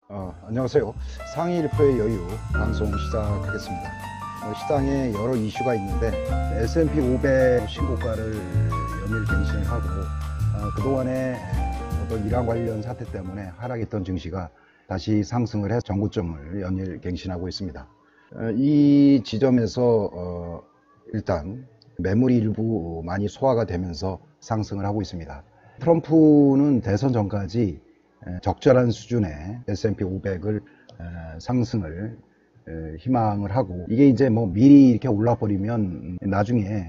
안녕하세요. 상위 1%의 여유 방송 시작하겠습니다. 시장에 여러 이슈가 있는데 S&P 500 신고가를 연일 갱신을 하고 그동안에 어떤 이란 관련 사태 때문에 하락했던 증시가 다시 상승을 해서 전고점을 연일 갱신하고 있습니다. 이 지점에서 일단 매물이 일부 많이 소화가 되면서 상승을 하고 있습니다. 트럼프는 대선 전까지 적절한 수준의 S&P 500을 상승을 희망을 하고, 이게 이제 뭐 미리 이렇게 올라 버리면 나중에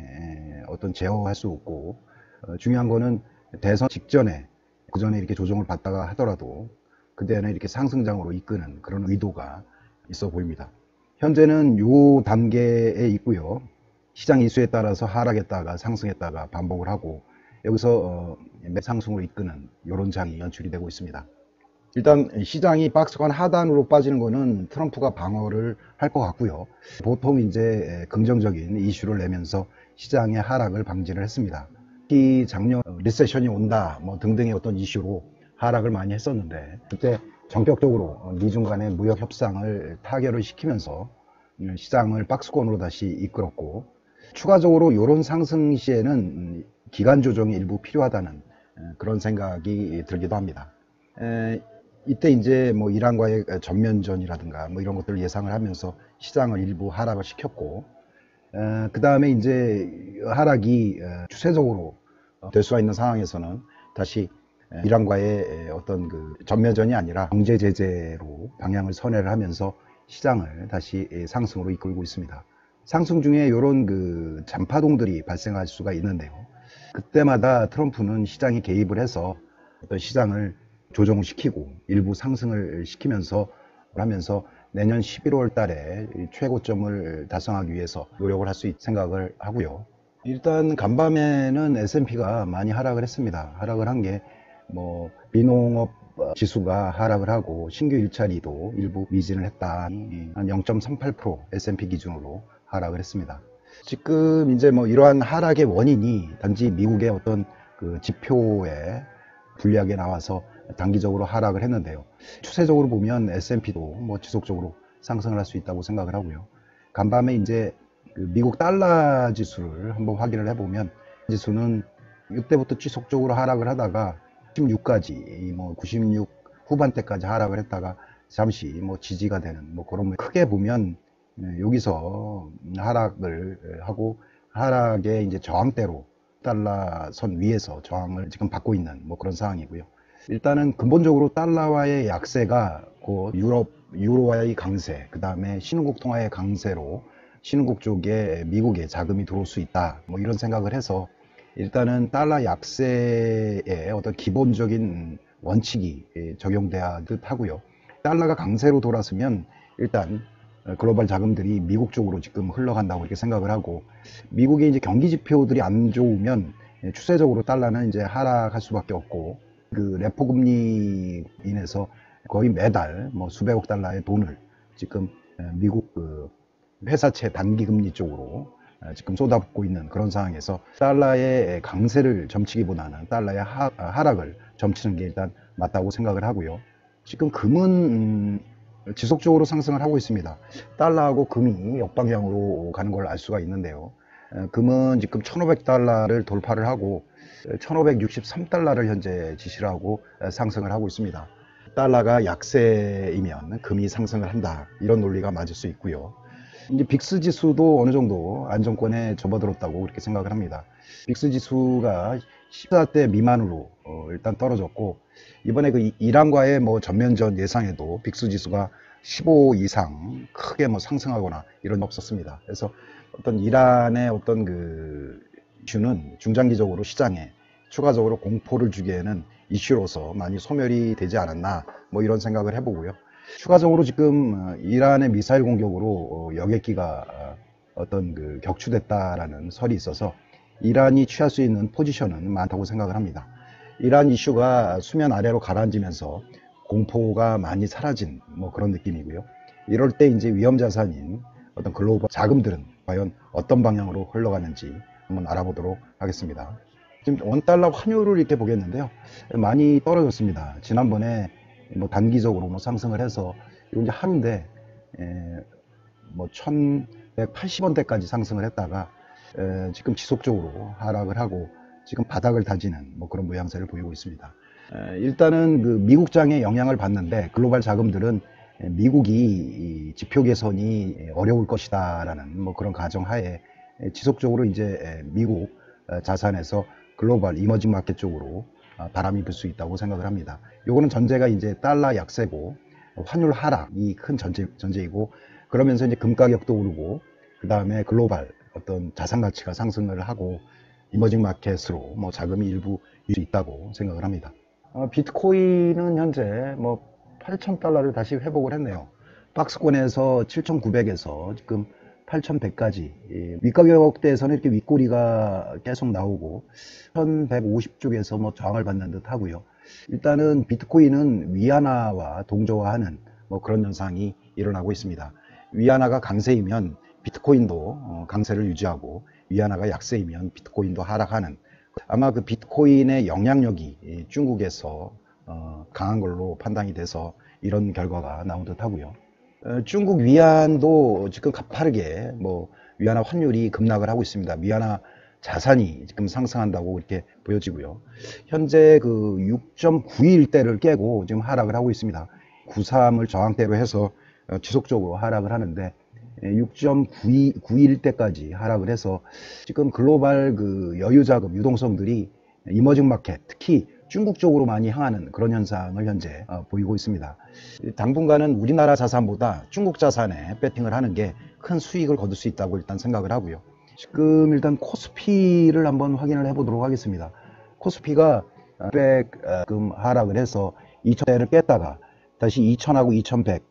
어떤 제어할 수 없고, 중요한 거는 대선 직전에 그 전에 이렇게 조정을 받다가 하더라도 그때는 이렇게 상승장으로 이끄는 그런 의도가 있어 보입니다. 현재는 요 단계에 있고요. 시장 이슈에 따라서 하락했다가 상승했다가 반복을 하고, 여기서 매상승으로 이끄는 이런 장이 연출이 되고 있습니다. 일단 시장이 박스권 하단으로 빠지는 거는 트럼프가 방어를 할 것 같고요. 보통 이제 긍정적인 이슈를 내면서 시장의 하락을 방지를 했습니다. 특히 작년 리세션이 온다 뭐 등등의 어떤 이슈로 하락을 많이 했었는데, 그때 전격적으로 미중 간의 무역 협상을 타결을 시키면서 시장을 박스권으로 다시 이끌었고, 추가적으로 이런 상승 시에는 기간 조정이 일부 필요하다는 그런 생각이 들기도 합니다. 이때 이제 뭐 이란과의 전면전이라든가 뭐 이런 것들을 예상을 하면서 시장을 일부 하락을 시켰고, 그 다음에 이제 하락이 추세적으로 될 수가 있는 상황에서는 다시 이란과의 어떤 그 전면전이 아니라 경제 제재로 방향을 선회를 하면서 시장을 다시 상승으로 이끌고 있습니다. 상승 중에 이런 그 잔파동들이 발생할 수가 있는데요. 그때마다 트럼프는 시장에 개입을 해서 어떤 시장을 조정을 시키고 일부 상승을 시키면서 하면서 내년 11월 달에 최고점을 달성하기 위해서 노력을 할 수 있을 생각을 하고요. 일단 간밤에는 S&P가 많이 하락을 했습니다. 하락을 한 게 뭐 비농업 지수가 하락을 하고 신규 일자리도 일부 미진을 했다. 한 0.38% S&P 기준으로 하락을 했습니다. 지금 이제 뭐 이러한 하락의 원인이 단지 미국의 어떤 그 지표에 불리하게 나와서 단기적으로 하락을 했는데요. 추세적으로 보면 S&P도 뭐 지속적으로 상승을 할 수 있다고 생각을 하고요. 간밤에 이제 그 미국 달러 지수를 한번 확인을 해보면, 지수는 이때부터 지속적으로 하락을 하다가 96까지 뭐 96 후반대까지 하락을 했다가 잠시 뭐 지지가 되는 뭐 그런, 크게 보면 여기서 하락을 하고 하락의 이제 저항대로 달러 선 위에서 저항을 지금 받고 있는 뭐 그런 상황이고요. 일단은 근본적으로 달러와의 약세가 곧 유로와의 강세, 그 다음에 신흥국 통화의 강세로 신흥국 쪽에 미국에 자금이 들어올 수 있다, 뭐 이런 생각을 해서 일단은 달러 약세의 어떤 기본적인 원칙이 적용돼야 듯 하고요. 달러가 강세로 돌아서면 일단 글로벌 자금들이 미국 쪽으로 지금 흘러간다고 이렇게 생각을 하고, 미국의 이제 경기 지표들이 안 좋으면 추세적으로 달러는 이제 하락할 수밖에 없고, 그 레포 금리 인해서 거의 매달 뭐 수백억 달러의 돈을 지금 미국 그 회사채 단기 금리 쪽으로 지금 쏟아붓고 있는 그런 상황에서 달러의 강세를 점치기보다는 달러의 하락을 점치는 게 일단 맞다고 생각을 하고요. 지금 금은 지속적으로 상승을 하고 있습니다. 달러하고 금이 역방향으로 가는 걸 알 수가 있는데요. 금은 지금 1500달러를 돌파를 하고 1563달러를 현재 지시를 하고 상승을 하고 있습니다. 달러가 약세이면 금이 상승을 한다, 이런 논리가 맞을 수 있고요. 이제 빅스 지수도 어느 정도 안정권에 접어들었다고 그렇게 생각을 합니다. 빅스 지수가 14대 미만으로 일단 떨어졌고, 이번에 그 이란과의 뭐 전면전 예상에도 빅스 지수가 15 이상 크게 뭐 상승하거나 이런 없었습니다. 그래서 어떤 이란의 어떤 그 이슈는 중장기적으로 시장에 추가적으로 공포를 주기에는 이슈로서 많이 소멸이 되지 않았나, 뭐 이런 생각을 해보고요. 추가적으로 지금 이란의 미사일 공격으로 여객기가 어떤 그 격추됐다라는 설이 있어서 이란이 취할 수 있는 포지션은 많다고 생각을 합니다. 이란 이슈가 수면 아래로 가라앉으면서 공포가 많이 사라진 뭐 그런 느낌이고요. 이럴 때 이제 위험 자산인 어떤 글로벌 자금들은 과연 어떤 방향으로 흘러가는지 한번 알아보도록 하겠습니다. 지금 원달러 환율을 이렇게 보겠는데요. 많이 떨어졌습니다. 지난번에 뭐 단기적으로 뭐 상승을 해서 이거 이제 하루인데 뭐 1180원대까지 상승을 했다가 지금 지속적으로 하락을 하고 지금 바닥을 다지는 뭐 그런 모양새를 보이고 있습니다. 일단은 그 미국장에 영향을 받는데 글로벌 자금들은 미국이 이 지표 개선이 어려울 것이다라는 뭐 그런 가정하에 지속적으로 이제 미국 자산에서 글로벌 이머징 마켓 쪽으로 바람이 불 수 있다고 생각을 합니다. 요거는 전제가 이제 달러 약세고 환율 하락이 큰 전제이고, 그러면서 이제 금 가격도 오르고 그 다음에 글로벌 어떤 자산 가치가 상승을 하고 이머징 마켓으로 뭐 자금이 일부 수 있다고 생각을 합니다. 비트코인은 현재 뭐 8,000달러를 다시 회복을 했네요. 박스권에서 7,900에서 지금 8,100까지 윗가격대에서는 이렇게 윗꼬리가 계속 나오고 1,150 쪽에서 뭐 저항을 받는 듯 하고요. 일단은 비트코인은 위안화와 동조화하는 뭐 그런 현상이 일어나고 있습니다. 위안화가 강세이면 비트코인도 강세를 유지하고, 위안화가 약세이면 비트코인도 하락하는, 아마 그 비트코인의 영향력이 중국에서 강한 걸로 판단이 돼서 이런 결과가 나온 듯 하고요. 중국 위안도 지금 가파르게 뭐 위안화 환율이 급락을 하고 있습니다. 위안화 자산이 지금 상승한다고 이렇게 보여지고요. 현재 그 6.91대를 깨고 지금 하락을 하고 있습니다. 93을 저항대로 해서 지속적으로 하락을 하는데 6.91대까지 하락을 해서 지금 글로벌 그 여유자금 유동성들이 이머징 마켓, 특히 중국 쪽으로 많이 향하는 그런 현상을 현재 보이고 있습니다. 당분간은 우리나라 자산보다 중국 자산에 배팅을 하는 게 큰 수익을 거둘 수 있다고 일단 생각을 하고요. 지금 일단 코스피를 한번 확인을 해보도록 하겠습니다. 코스피가 금 하락을 해서 2000대를 깼다가 다시 2000하고 2100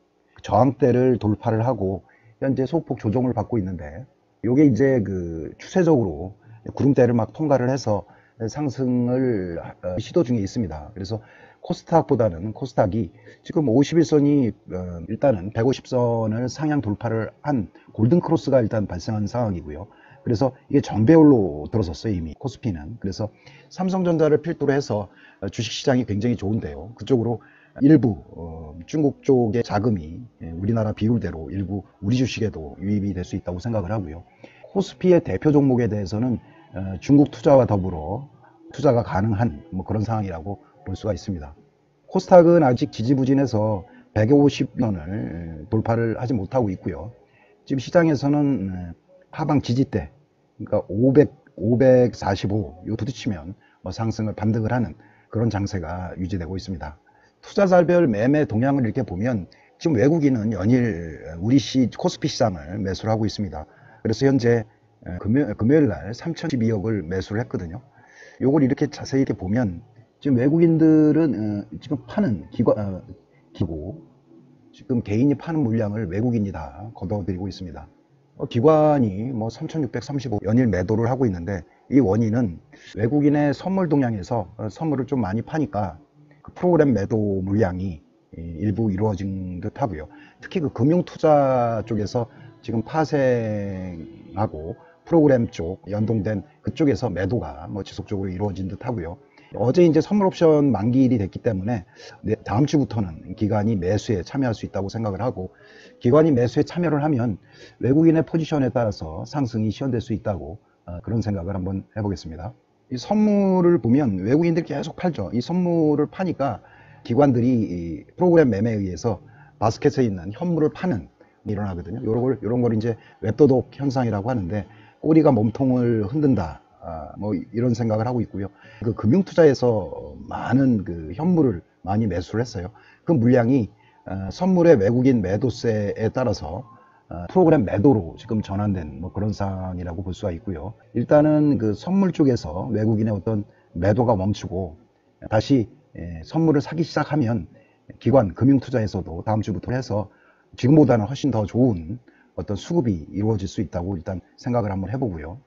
저항대를 돌파를 하고 현재 소폭 조정을 받고 있는데, 요게 이제 그 추세적으로 구름대를 막 통과를 해서 상승을 시도 중에 있습니다. 그래서 코스닥보다는 코스닥이 지금 51선이 일단은 150선을 상향 돌파를 한 골든 크로스가 일단 발생한 상황이고요. 그래서 이게 정배열로 들어섰어요, 이미 코스피는. 그래서 삼성전자를 필두로 해서 주식시장이 굉장히 좋은데요. 그쪽으로 일부 중국 쪽의 자금이 우리나라 비율대로 일부 우리 주식에도 유입이 될 수 있다고 생각을 하고요. 코스피의 대표 종목에 대해서는 중국 투자와 더불어 투자가 가능한 뭐 그런 상황이라고 볼 수가 있습니다. 코스닥은 아직 지지부진해서 150선을 돌파를 하지 못하고 있고요. 지금 시장에서는 하방 지지대, 그러니까 545 요 부딪히면 뭐 상승을 반등을 하는 그런 장세가 유지되고 있습니다. 투자자별 매매 동향을 이렇게 보면 지금 외국인은 연일 우리 코스피 시장을 매수를 하고 있습니다. 그래서 현재 금요일 날 3,012억을 매수를 했거든요. 요걸 이렇게 자세히 이렇게 보면 지금 외국인들은 지금 파는 기고 지금 개인이 파는 물량을 외국인이 다 걷어들이고 있습니다. 기관이 뭐 3,635 연일 매도를 하고 있는데, 이 원인은 외국인의 선물 동향에서 선물을 좀 많이 파니까 그 프로그램 매도 물량이 일부 이루어진 듯 하고요. 특히 그 금융투자 쪽에서 지금 파생하고 프로그램 쪽 연동된 그쪽에서 매도가 뭐 지속적으로 이루어진 듯 하고요. 어제 이제 선물 옵션 만기일이 됐기 때문에 다음 주부터는 기관이 매수에 참여할 수 있다고 생각을 하고, 기관이 매수에 참여를 하면 외국인의 포지션에 따라서 상승이 시현될 수 있다고 그런 생각을 한번 해보겠습니다. 이 선물을 보면 외국인들이 계속 팔죠. 이 선물을 파니까 기관들이 이 프로그램 매매에 의해서 바스켓에 있는 현물을 파는 일어나거든요. 요런 걸 이제 웹도독 현상이라고 하는데, 꼬리가 몸통을 흔든다, 뭐 이런 생각을 하고 있고요. 그 금융투자에서 많은 그 현물을 많이 매수를 했어요. 그 물량이 선물의 외국인 매도세에 따라서 프로그램 매도로 지금 전환된 뭐 그런 상황이라고 볼 수가 있고요. 일단은 그 선물 쪽에서 외국인의 어떤 매도가 멈추고 다시 선물을 사기 시작하면 기관 금융투자에서도 다음 주부터 해서 지금보다는 훨씬 더 좋은 어떤 수급이 이루어질 수 있다고 일단 생각을 한번 해보고요.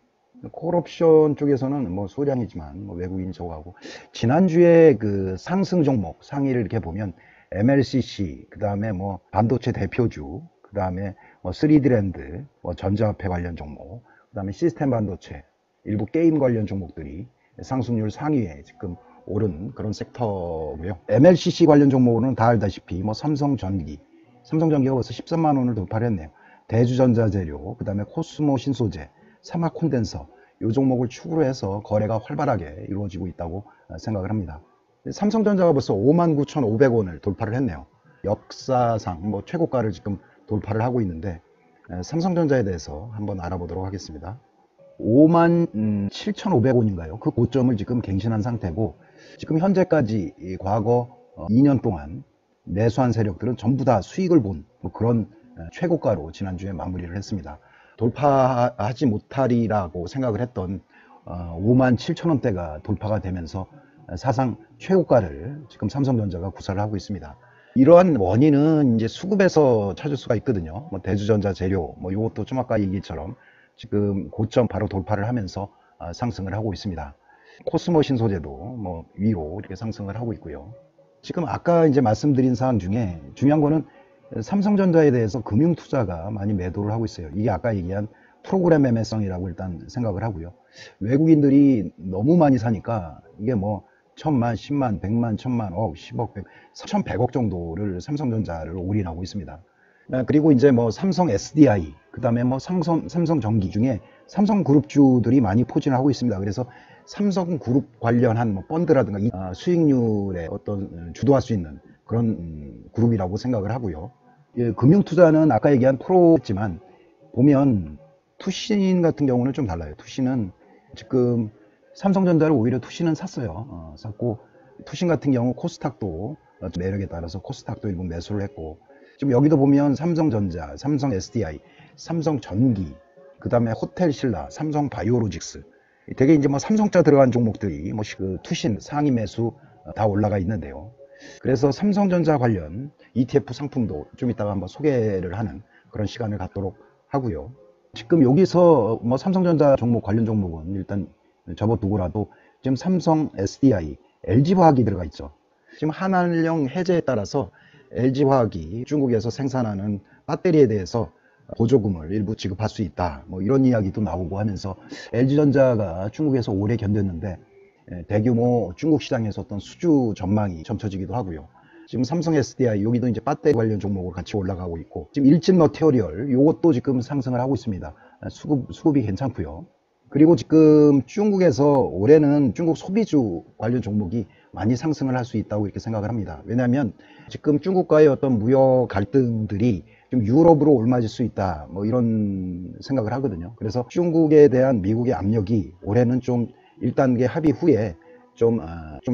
콜옵션 쪽에서는 뭐 소량이지만 뭐 외국인이 저거하고, 지난주에 그 상승 종목 상위를 이렇게 보면 MLCC, 그 다음에 뭐 반도체 대표주, 그 다음에 뭐 3D랜드, 뭐 전자화폐 관련 종목, 그 다음에 시스템 반도체, 일부 게임 관련 종목들이 상승률 상위에 지금 오른 그런 섹터고요. MLCC 관련 종목으로는 다 알다시피 뭐 삼성전기가 벌써 13만 원을 돌파를 했네요. 대주전자재료, 그 다음에 코스모 신소재, 사막 콘덴서, 이 종목을 축으로 해서 거래가 활발하게 이루어지고 있다고 생각을 합니다. 삼성전자가 벌써 59,500원을 돌파를 했네요. 역사상 뭐 최고가를 지금 돌파를 하고 있는데, 삼성전자에 대해서 한번 알아보도록 하겠습니다. 57,500원인가요? 그 고점을 지금 갱신한 상태고, 지금 현재까지 과거 2년 동안 매수한 세력들은 전부 다 수익을 본 그런 최고가로 지난주에 마무리를 했습니다. 돌파하지 못하리라고 생각을 했던 57,000원대가 돌파가 되면서 사상 최고가를 지금 삼성전자가 구사를 하고 있습니다. 이러한 원인은 이제 수급에서 찾을 수가 있거든요. 뭐 대주전자 재료, 뭐 이것도 좀 아까 얘기처럼 지금 고점 바로 돌파를 하면서 상승을 하고 있습니다. 코스모 신소재도 뭐 위로 이렇게 상승을 하고 있고요. 지금 아까 이제 말씀드린 사항 중에 중요한 거는 삼성전자에 대해서 금융투자가 많이 매도를 하고 있어요. 이게 아까 얘기한 프로그램 매매성이라고 일단 생각을 하고요. 외국인들이 너무 많이 사니까 이게 뭐 1000만, 10만, 100만, 1000만, 억, 10억, 100, 1100억 정도를 삼성전자를 올인하고 있습니다. 그리고 이제 뭐 삼성 SDI, 그 다음에 뭐 삼성전기 중에 삼성그룹주들이 많이 포진을 하고 있습니다. 그래서 삼성그룹 관련한 뭐 펀드라든가 수익률에 어떤 주도할 수 있는 그런 그룹이라고 생각을 하고요. 예, 금융투자는 아까 얘기한 프로지만 보면 투신 같은 경우는 좀 달라요. 투신은 지금 삼성전자를 오히려 투신은 샀어요. 샀고 투신 같은 경우 코스닥도 매력에 따라서 코스닥도 일부 매수를 했고, 지금 여기도 보면 삼성전자, 삼성 SDI, 삼성전기, 그 다음에 호텔신라, 삼성바이오로직스, 되게 이제 뭐 삼성자 들어간 종목들이 뭐 그 투신 상위 매수 다 올라가 있는데요. 그래서 삼성전자 관련 ETF 상품도 좀 이따가 한번 소개를 하는 그런 시간을 갖도록 하고요. 지금 여기서 뭐 삼성전자 종목 관련 종목은 일단 접어두고라도 지금 삼성 SDI, LG화학이 들어가 있죠. 지금 한한령 해제에 따라서 LG화학이 중국에서 생산하는 배터리에 대해서 보조금을 일부 지급할 수 있다, 뭐 이런 이야기도 나오고 하면서 LG전자가 중국에서 오래 견뎠는데 대규모 중국 시장에서 어떤 수주 전망이 점쳐지기도 하고요. 지금 삼성 SDI 여기도 이제 배터리 관련 종목으로 같이 올라가고 있고, 지금 일진 머티리얼 요것도 지금 상승을 하고 있습니다. 수급이 괜찮고요. 그리고 지금 중국에서 올해는 중국 소비주 관련 종목이 많이 상승을 할 수 있다고 이렇게 생각을 합니다. 왜냐하면 지금 중국과의 어떤 무역 갈등들이 좀 유럽으로 옮아질 수 있다, 뭐 이런 생각을 하거든요. 그래서 중국에 대한 미국의 압력이 올해는 좀 1단계 합의 후에 좀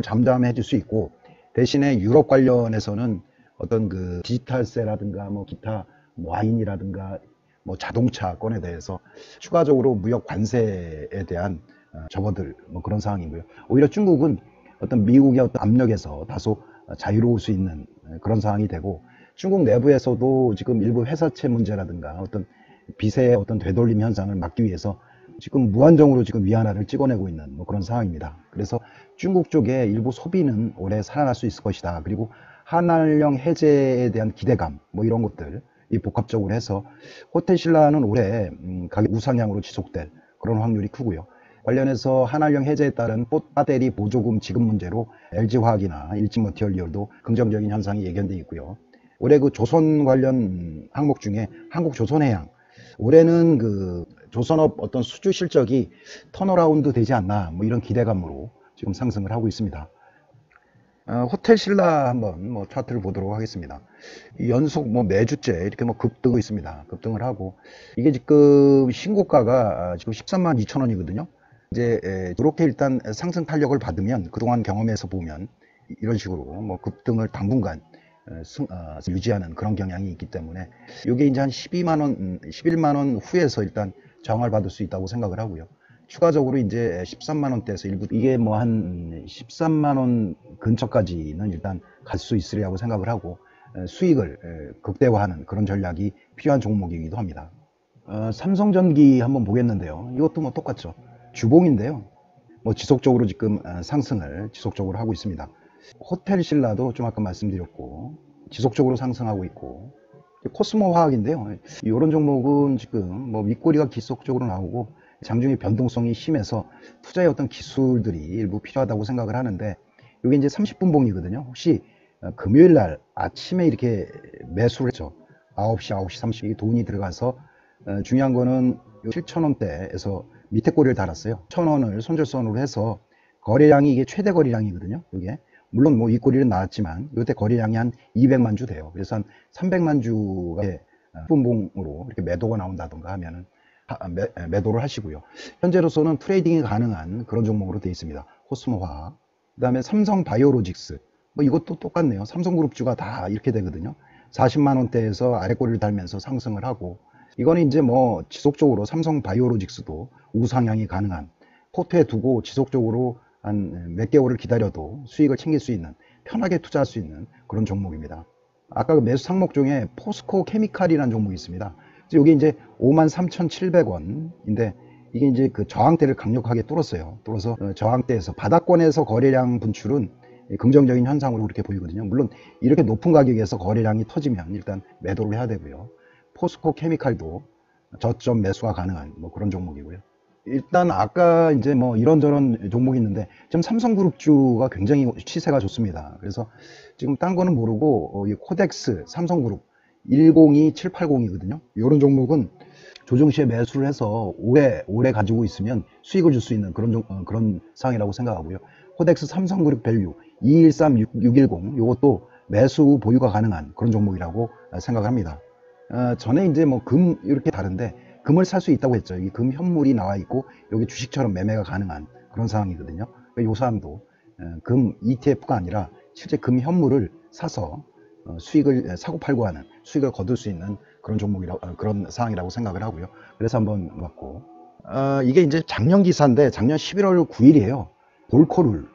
잠잠해질 수 있고, 대신에 유럽 관련해서는 어떤 그 디지털세라든가 뭐 기타 와인이라든가 뭐 자동차권에 대해서 추가적으로 무역 관세에 대한 접어들 뭐 그런 상황이고요. 오히려 중국은 어떤 미국의 어떤 압력에서 다소 자유로울 수 있는 그런 상황이 되고, 중국 내부에서도 지금 일부 회사채 문제라든가 어떤 빚의 어떤 되돌림 현상을 막기 위해서 지금 무한정으로 지금 위안화를 찍어내고 있는 뭐 그런 상황입니다. 그래서 중국 쪽에 일부 소비는 올해 살아날 수 있을 것이다. 그리고 한한령 해제에 대한 기대감 뭐 이런 것들 이 복합적으로 해서 호텔신라는 올해 가격 우상향으로 지속될 그런 확률이 크고요. 관련해서 한한령 해제에 따른 배터리 보조금 지급 문제로 LG화학이나 일진머티리얼도 긍정적인 현상이 예견되어 있고요. 올해 그 조선 관련 항목 중에 한국조선해양, 올해는 그 조선업 어떤 수주 실적이 턴어라운드 되지 않나 뭐 이런 기대감으로 지금 상승을 하고 있습니다. 호텔신라 한번 뭐 차트를 보도록 하겠습니다. 연속 뭐 매주째 이렇게 뭐 급등을 있습니다. 급등을 하고, 이게 지금 신고가가 지금 13만 2천 원이거든요. 이제 이렇게 일단 상승 탄력을 받으면 그동안 경험에서 보면 이런 식으로 뭐 급등을 당분간 유지하는 그런 경향이 있기 때문에 이게 이제 한 12만 원, 11만 원 후에서 일단 저항을 받을 수 있다고 생각을 하고요. 추가적으로 이제 13만 원대에서 일부 이게 뭐 한 13만 원 근처까지는 일단 갈 수 있으리라고 생각을 하고, 수익을 극대화하는 그런 전략이 필요한 종목이기도 합니다. 삼성전기 한번 보겠는데요. 이것도 뭐 똑같죠. 주봉인데요. 뭐 지속적으로 지금 상승을 지속적으로 하고 있습니다. 호텔신라도 좀 아까 말씀드렸고 지속적으로 상승하고 있고, 코스모 화학인데요. 이런 종목은 지금 뭐 윗꼬리가 지속적으로 나오고 장중의 변동성이 심해서 투자의 어떤 기술들이 일부 필요하다고 생각을 하는데, 이게 이제 30분 봉이거든요. 혹시 금요일 날 아침에 이렇게 매수를 했죠. 9시, 9시 30분 돈이 들어가서 중요한 거는 7,000원대에서 밑에 꼬리를 달았어요. 1,000원을 손절선으로 해서 거래량이 이게 최대 거래량이거든요. 이게 물론 뭐 이 꼬리는 나왔지만 이때 거래량이 한 200만 주 돼요. 그래서 한 300만 주가 분봉으로 이렇게 매도가 나온다던가 하면은 매도를 하시고요. 현재로서는 트레이딩이 가능한 그런 종목으로 되어 있습니다. 코스모화학, 그 다음에 삼성바이오로직스, 뭐 이것도 똑같네요. 삼성그룹주가 다 이렇게 되거든요. 40만 원대에서 아래꼬리를 달면서 상승을 하고, 이거는 이제 뭐 지속적으로 삼성바이오로직스도 우상향이 가능한, 포트에 두고 지속적으로 한 몇 개월을 기다려도 수익을 챙길 수 있는, 편하게 투자할 수 있는 그런 종목입니다. 아까 그 매수 상목 중에 포스코 케미칼이라는 종목이 있습니다. 이게 이제 53,700원인데 이게 이제 그 저항대를 강력하게 뚫었어요. 뚫어서 저항대에서 바닥권에서 거래량 분출은 긍정적인 현상으로 그렇게 보이거든요. 물론 이렇게 높은 가격에서 거래량이 터지면 일단 매도를 해야 되고요. 포스코 케미칼도 저점 매수가 가능한 뭐 그런 종목이고요. 일단 아까 이제 뭐 이런저런 종목이 있는데 지금 삼성그룹주가 굉장히 시세가 좋습니다. 그래서 지금 딴 거는 모르고 이 코덱스, 삼성그룹 102780이거든요. 이런 종목은 조정시에 매수를 해서 오래 가지고 있으면 수익을 줄 수 있는 그런 상황이라고 생각하고요. 코덱스 삼성그룹 밸류 213610 이것도 매수 보유가 가능한 그런 종목이라고 생각합니다. 전에 이제 뭐 금 이렇게 다른데 금을 살 수 있다고 했죠. 이 금 현물이 나와 있고 여기 주식처럼 매매가 가능한 그런 상황이거든요. 이 사람도 금 ETF가 아니라 실제 금 현물을 사서 수익을 사고 팔고 하는 수익을 거둘 수 있는 그런 종목이라고 그런 상황이라고 생각을 하고요. 그래서 한번 봤고 이게 이제 작년 기사인데 작년 11월 9일이에요. 볼코룰이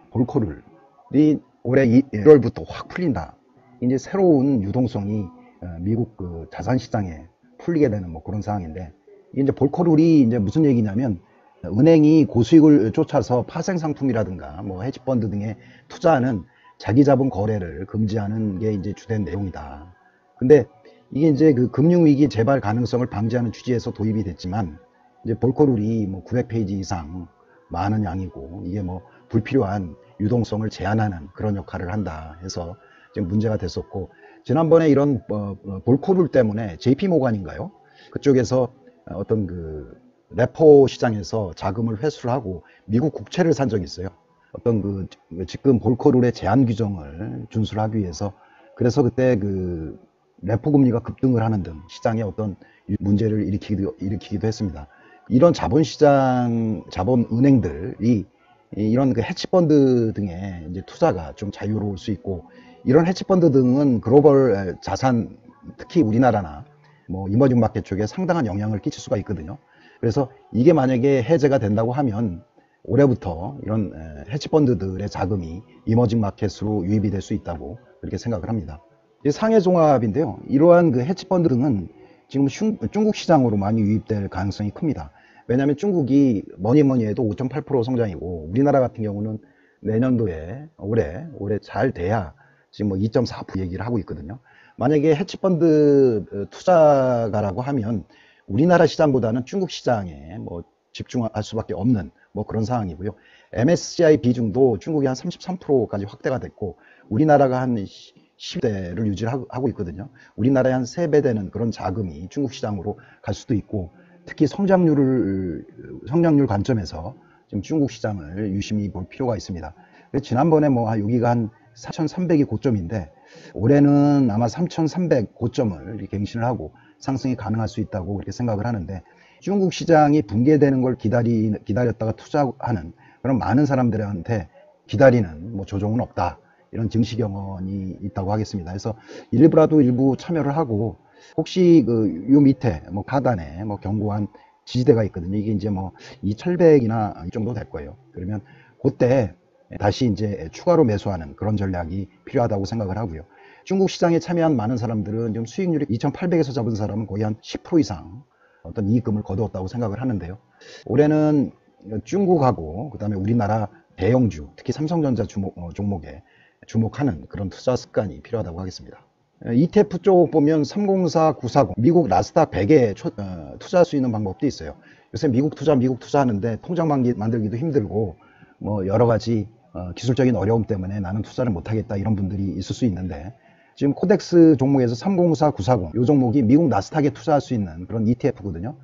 올해 1월부터 확 풀린다. 이제 새로운 유동성이 미국 그 자산시장에 풀리게 되는 뭐 그런 상황인데 이제 볼코룰이 이제 무슨 얘기냐면 은행이 고수익을 쫓아서 파생상품이라든가 뭐 헤지펀드 등에 투자하는 자기 자본 거래를 금지하는 게 이제 주된 내용이다. 근데 이게 이제 그 금융위기 재발 가능성을 방지하는 취지에서 도입이 됐지만 이제 볼코룰이 뭐 900페이지 이상 많은 양이고 이게 뭐 불필요한 유동성을 제한하는 그런 역할을 한다 해서 지금 문제가 됐었고 지난번에 이런 볼코룰 때문에 JP모간인가요? 그쪽에서 어떤 그 레포 시장에서 자금을 회수를 하고 미국 국채를 산 적이 있어요. 어떤 그 지금 볼코룰의 제한 규정을 준수를 하기 위해서 그래서 그때 그 레포 금리가 급등을 하는 등 시장에 어떤 문제를 일으키기도 했습니다. 이런 자본시장, 자본은행들이 이런 그 해치펀드 등의 이제 투자가 좀 자유로울 수 있고 이런 해치펀드 등은 글로벌 자산, 특히 우리나라나 뭐 이머징 마켓 쪽에 상당한 영향을 끼칠 수가 있거든요. 그래서 이게 만약에 해제가 된다고 하면 올해부터 이런 해치펀드들의 자금이 이머징 마켓으로 유입이 될 수 있다고 그렇게 생각을 합니다. 상해 종합인데요. 이러한 그 해치펀드 등은 지금 중국 시장으로 많이 유입될 가능성이 큽니다. 왜냐하면 중국이 뭐니 해도 5.8% 성장이고 우리나라 같은 경우는 내년도에 올해 잘 돼야 지금 뭐 2.4% 얘기를 하고 있거든요. 만약에 해치펀드 투자가라고 하면 우리나라 시장보다는 중국 시장에 뭐 집중할 수밖에 없는 뭐 그런 상황이고요. MSCI 비중도 중국이 한 33%까지 확대가 됐고 우리나라가 한 10대를 유지하고 있거든요. 우리나라의 한 3배 되는 그런 자금이 중국 시장으로 갈 수도 있고 특히 성장률 관점에서 지금 중국 시장을 유심히 볼 필요가 있습니다. 지난번에 뭐 여기가 한 4,300이 고점인데 올해는 아마 3,300 고점을 갱신을 하고 상승이 가능할 수 있다고 그렇게 생각을 하는데 중국 시장이 붕괴되는 걸 기다렸다가 투자하는 그런 많은 사람들한테 기다리는 뭐 조정은 없다. 이런 증시 경험이 있다고 하겠습니다. 그래서 일부 참여를 하고 혹시 요 밑에 뭐 하단에 뭐 견고한 지지대가 있거든요. 이게 이제 뭐 2,700이나 이 정도 될 거예요. 그러면 그때 다시 이제 추가로 매수하는 그런 전략이 필요하다고 생각을 하고요. 중국 시장에 참여한 많은 사람들은 지금 수익률이 2,800에서 잡은 사람은 거의 한 10% 이상 어떤 이익금을 거두었다고 생각을 하는데요. 올해는 중국하고 그다음에 우리나라 대형주, 특히 삼성전자 종목에 주목하는 그런 투자 습관이 필요하다고 하겠습니다. ETF 쪽 보면 304, 940 미국 나스닥 100에 투자할 수 있는 방법도 있어요. 요새 미국 투자 하는데 통장 만들기도 힘들고 뭐 여러 가지 기술적인 어려움 때문에 나는 투자를 못하겠다 이런 분들이 있을 수 있는데, 지금 코덱스 종목에서 304, 940 이 종목이 미국 나스닥에 투자할 수 있는 그런 ETF거든요.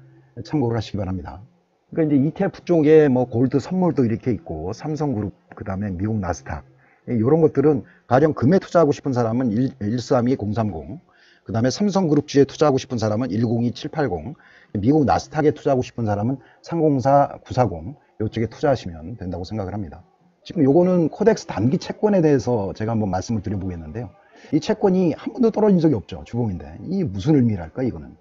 참고를 하시기 바랍니다. 그러니까 이제 ETF 쪽에 뭐 골드 선물도 이렇게 있고, 삼성그룹, 그 다음에 미국 나스닥, 이런 것들은 가령 금에 투자하고 싶은 사람은 132030, 그 다음에 삼성그룹주에 투자하고 싶은 사람은 102780, 미국 나스닥에 투자하고 싶은 사람은 304, 940 이쪽에 투자하시면 된다고 생각을 합니다. 지금 요거는 코덱스 단기 채권에 대해서 제가 한번 말씀을 드려보겠는데요. 이 채권이 한 번도 떨어진 적이 없죠. 주봉인데 이게 무슨 의미랄까? 이거는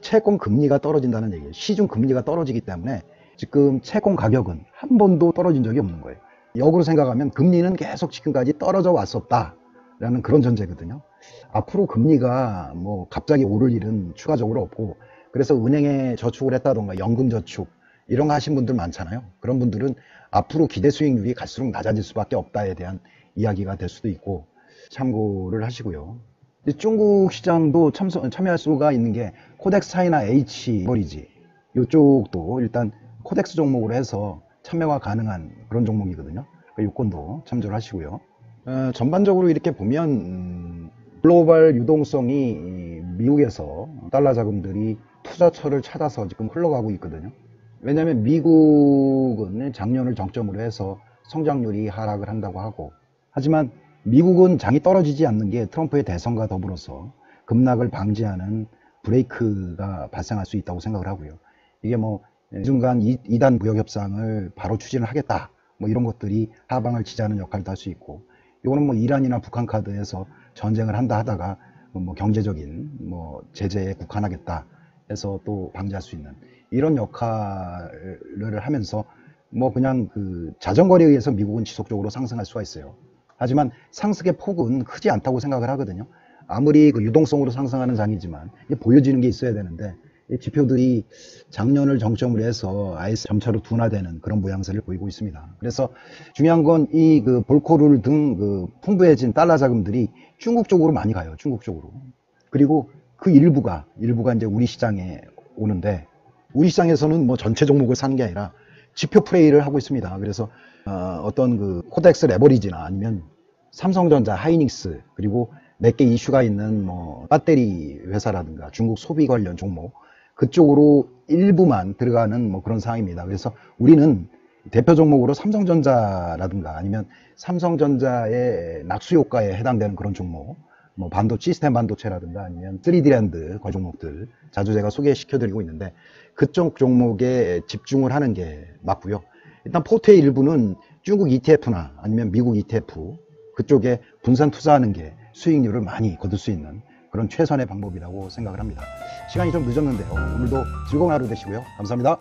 채권 금리가 떨어진다는 얘기예요. 시중 금리가 떨어지기 때문에 지금 채권 가격은 한 번도 떨어진 적이 없는 거예요. 역으로 생각하면 금리는 계속 지금까지 떨어져 왔었다라는 그런 전제거든요. 앞으로 금리가 뭐 갑자기 오를 일은 추가적으로 없고, 그래서 은행에 저축을 했다던가 연금저축 이런 거 하신 분들 많잖아요. 그런 분들은 앞으로 기대 수익률이 갈수록 낮아질 수밖에 없다에 대한 이야기가 될 수도 있고, 참고를 하시고요. 중국 시장도 참여할 수가 있는 게 코덱스 차이나 H 버리지, 이쪽도 일단 코덱스 종목으로 해서 참여가 가능한 그런 종목이거든요. 요건도 참조를 하시고요. 전반적으로 이렇게 보면 글로벌 유동성이 미국에서 달러 자금들이 투자처를 찾아서 지금 흘러가고 있거든요. 왜냐하면 미국은 작년을 정점으로 해서 성장률이 하락을 한다고 하고, 하지만 미국은 장이 떨어지지 않는 게 트럼프의 대선과 더불어서 급락을 방지하는 브레이크가 발생할 수 있다고 생각을 하고요. 이게 뭐 중간 2단 무역 협상을 바로 추진을 하겠다, 뭐 이런 것들이 하방을 지지하는 역할도 할 수 있고, 이거는 뭐 이란이나 북한 카드에서 전쟁을 한다 하다가 뭐 경제적인 뭐 제재에 국한하겠다 해서 또 방지할 수 있는 이런 역할을 하면서 뭐 그냥 그 자전거에 의해서 미국은 지속적으로 상승할 수가 있어요. 하지만 상승의 폭은 크지 않다고 생각을 하거든요. 아무리 그 유동성으로 상승하는 장이지만 보여지는 게 있어야 되는데, 이 지표들이 작년을 정점으로 해서 아예 점차로 둔화되는 그런 모양새를 보이고 있습니다. 그래서 중요한 건 이 그 볼코룰 등 그 풍부해진 달러 자금들이 중국 쪽으로 많이 가요. 중국 쪽으로. 그리고 그 일부가 이제 우리 시장에 오는데, 우리 시장에서는 뭐 전체 종목을 사는 게 아니라 지표 플레이를 하고 있습니다. 그래서 어떤 그 코덱스 레버리지나 아니면 삼성전자, 하이닉스, 그리고 몇 개 이슈가 있는 뭐 배터리 회사라든가 중국 소비 관련 종목, 그쪽으로 일부만 들어가는 뭐 그런 상황입니다. 그래서 우리는 대표 종목으로 삼성전자라든가 아니면 삼성전자의 낙수 효과에 해당되는 그런 종목, 뭐 시스템 반도체라든가 아니면 3D랜드 그 종목들 자주 제가 소개시켜 드리고 있는데, 그쪽 종목에 집중을 하는 게 맞고요. 일단 포트의 일부는 중국 ETF나 아니면 미국 ETF 그쪽에 분산 투자하는 게 수익률을 많이 거둘 수 있는 그런 최선의 방법이라고 생각을 합니다. 시간이 좀 늦었는데요. 오늘도 즐거운 하루 되시고요. 감사합니다.